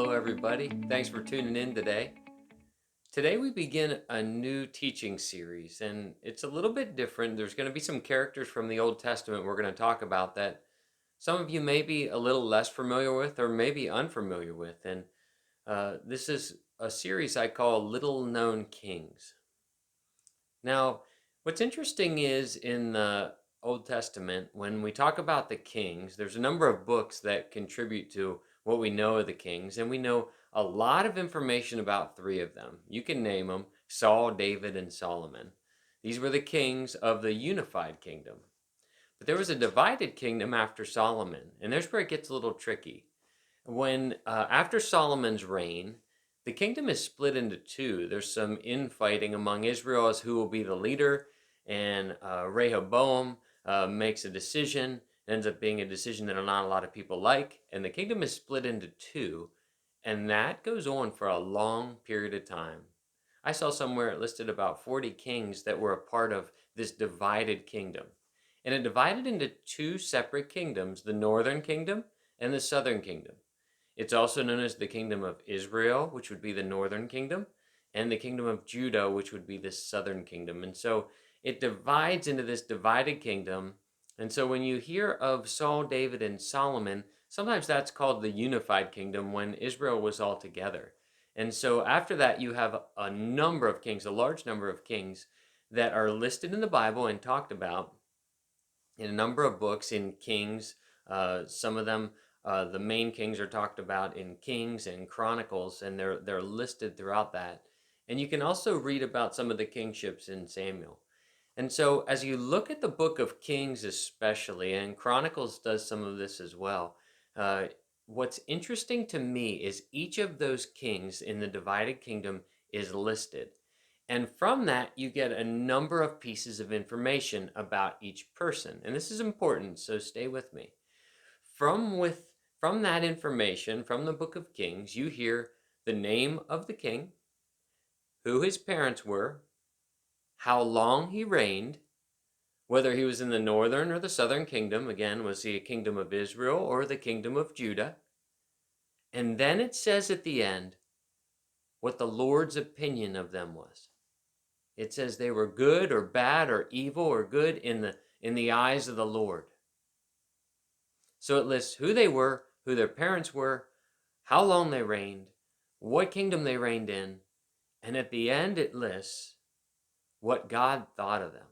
Hello, everybody. Thanks for tuning in today. Today, we begin a new teaching series, and it's a little bit different. There's going to be some characters from the Old Testament we're going to talk about that some of you may be a little less familiar with or maybe unfamiliar with. And this is a series I call Little Known Kings. Now, what's interesting is in the Old Testament, when we talk about the kings, there's a number of books that contribute to what we know of the kings, and we know a lot of information about three of them. You can name them: Saul, David, and Solomon. These were the kings of the unified kingdom. But there was a divided kingdom after Solomon, and there's where it gets a little tricky. When after Solomon's reign, the kingdom is split into two. There's some infighting among Israel as who will be the leader, and Rehoboam makes a decision. It ends up being a decision that not a lot of people like, and the kingdom is split into two, and that goes on for a long period of time. I saw somewhere it listed about 40 kings that were a part of this divided kingdom. And it divided into two separate kingdoms: the northern kingdom and the southern kingdom. It's also known as the kingdom of Israel, which would be the northern kingdom, and the kingdom of Judah, which would be the southern kingdom. And so it divides into this divided kingdom. And so when you hear of Saul, David, and Solomon, sometimes that's called the unified kingdom when Israel was all together. And so after that, you have a number of kings, a large number of kings that are listed in the Bible and talked about in a number of books in Kings. Some of them, the main kings, are talked about in Kings and Chronicles, and they're listed throughout that. And you can also read about some of the kingships in Samuel. And so, as you look at the book of Kings, especially, and Chronicles does some of this as well, uh, what's interesting to me is each of those kings in the divided kingdom is listed. And from that, you get a number of pieces of information about each person. And this is important, so stay with me. From with from that information from the book of Kings, you hear the name of the king, who his parents were, how long he reigned, whether he was in the northern or the southern kingdom. Again, was he a kingdom of Israel or the kingdom of Judah? And then it says at the end what the Lord's opinion of them was. It says they were good or bad or evil or good in the eyes of the Lord. So it lists who they were, who their parents were, how long they reigned, what kingdom they reigned in, and at the end it lists what God thought of them.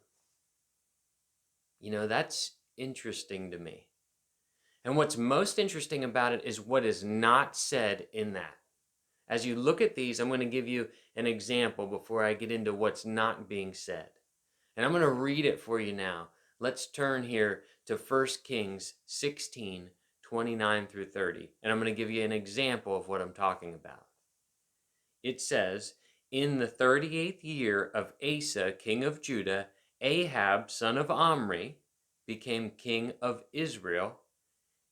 You know, that's interesting to me. And what's most interesting about it is what is not said in that. As you look at these, I'm going to give you an example before I get into what's not being said. And I'm going to read it for you now. Let's turn here to 1 Kings 16, 29 through 30. And I'm going to give you an example of what I'm talking about. It says, "In the 38th year of Asa, king of Judah, Ahab, son of Omri, became king of Israel,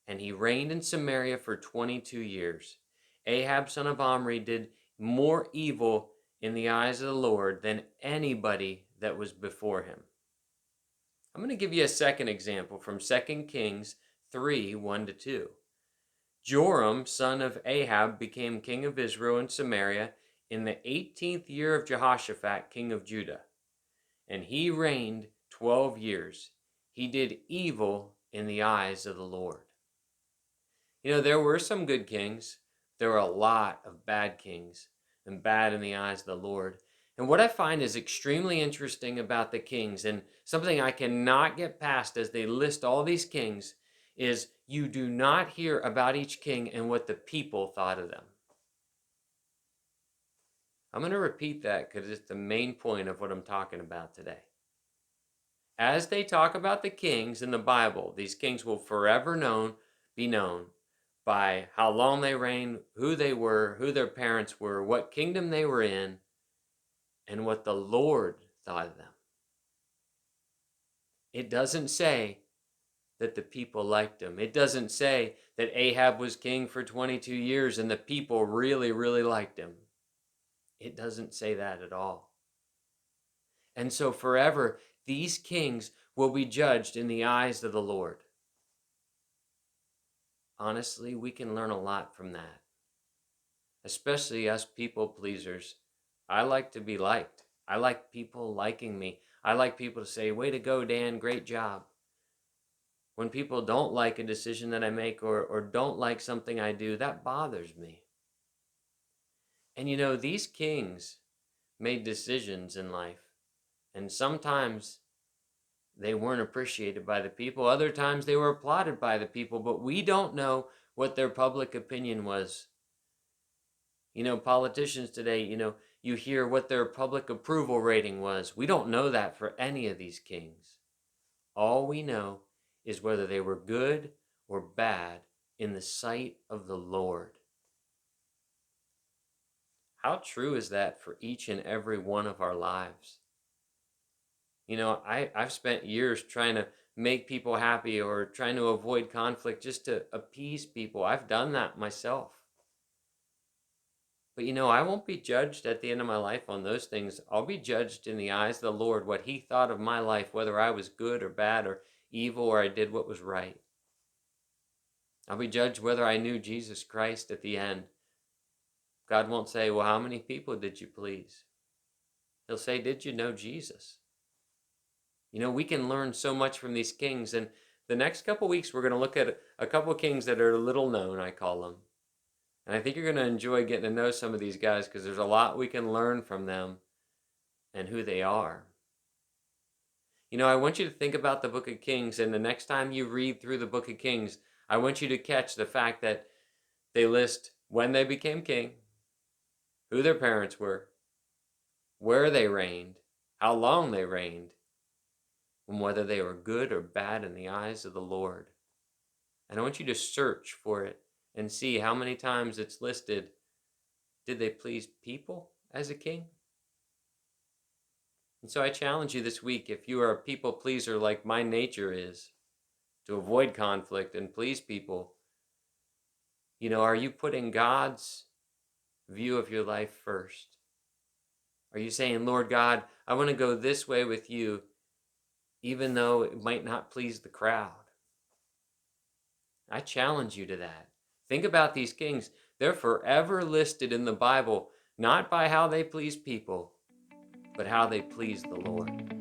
and he reigned in Samaria for 22 years. Ahab, son of Omri, did more evil in the eyes of the Lord than anybody that was before him." I'm going to give you a second example from 2 Kings 3, 1 to 2. "Joram, son of Ahab, became king of Israel and Samaria in the 18th year of Jehoshaphat, king of Judah. And he reigned 12 years. He did evil in the eyes of the Lord." You know, there were some good kings. There were a lot of bad kings, and bad in the eyes of the Lord. And what I find is extremely interesting about the kings, and something I cannot get past as they list all these kings, is you do not hear about each king and what the people thought of them. I'm going to repeat that because it's the main point of what I'm talking about today. As they talk about the kings in the Bible, these kings will forever be known by how long they reigned, who they were, who their parents were, what kingdom they were in, and what the Lord thought of them. It doesn't say that the people liked him. It doesn't say that Ahab was king for 22 years and the people really, really liked him. It doesn't say that at all. And so forever, these kings will be judged in the eyes of the Lord. Honestly, we can learn a lot from that. especially us people pleasers. I like to be liked. I like people liking me. I like people to say, "Way to go, Dan, great job." When people don't like a decision that I make or don't like something I do, that bothers me. And these kings made decisions in life, and sometimes they weren't appreciated by the people. Other times they were applauded by the people, but we don't know what their public opinion was. Politicians today, you hear what their public approval rating was. We don't know that for any of these kings. All we know is whether they were good or bad in the sight of the Lord. How true is that for each and every one of our lives? I've spent years trying to make people happy or trying to avoid conflict just to appease people. I've done that myself. But I won't be judged at the end of my life on those things. I'll be judged in the eyes of the Lord, what He thought of my life, whether I was good or bad or evil or I did what was right. I'll be judged whether I knew Jesus Christ at the end. God won't say, "Well, how many people did you please?" He'll say, "Did you know Jesus?" We can learn so much from these kings. And the next couple weeks, we're going to look at a couple of kings that are little known, I call them. And I think you're going to enjoy getting to know some of these guys because there's a lot we can learn from them and who they are. I want you to think about the book of Kings, and the next time you read through the book of Kings, I want you to catch the fact that they list when they became king, who their parents were, where they reigned, how long they reigned, and whether they were good or bad in the eyes of the Lord. And I want you to search for it and see how many times it's listed. Did they please people as a king? And so I challenge you this week, if you are a people pleaser like my nature is, to avoid conflict and please people, are you putting God's view of your life first? Are you saying, "Lord God, I want to go this way with you, even though it might not please the crowd"? I challenge you to that. Think about these kings. They're forever listed in the Bible, not by how they please people, but how they please the Lord.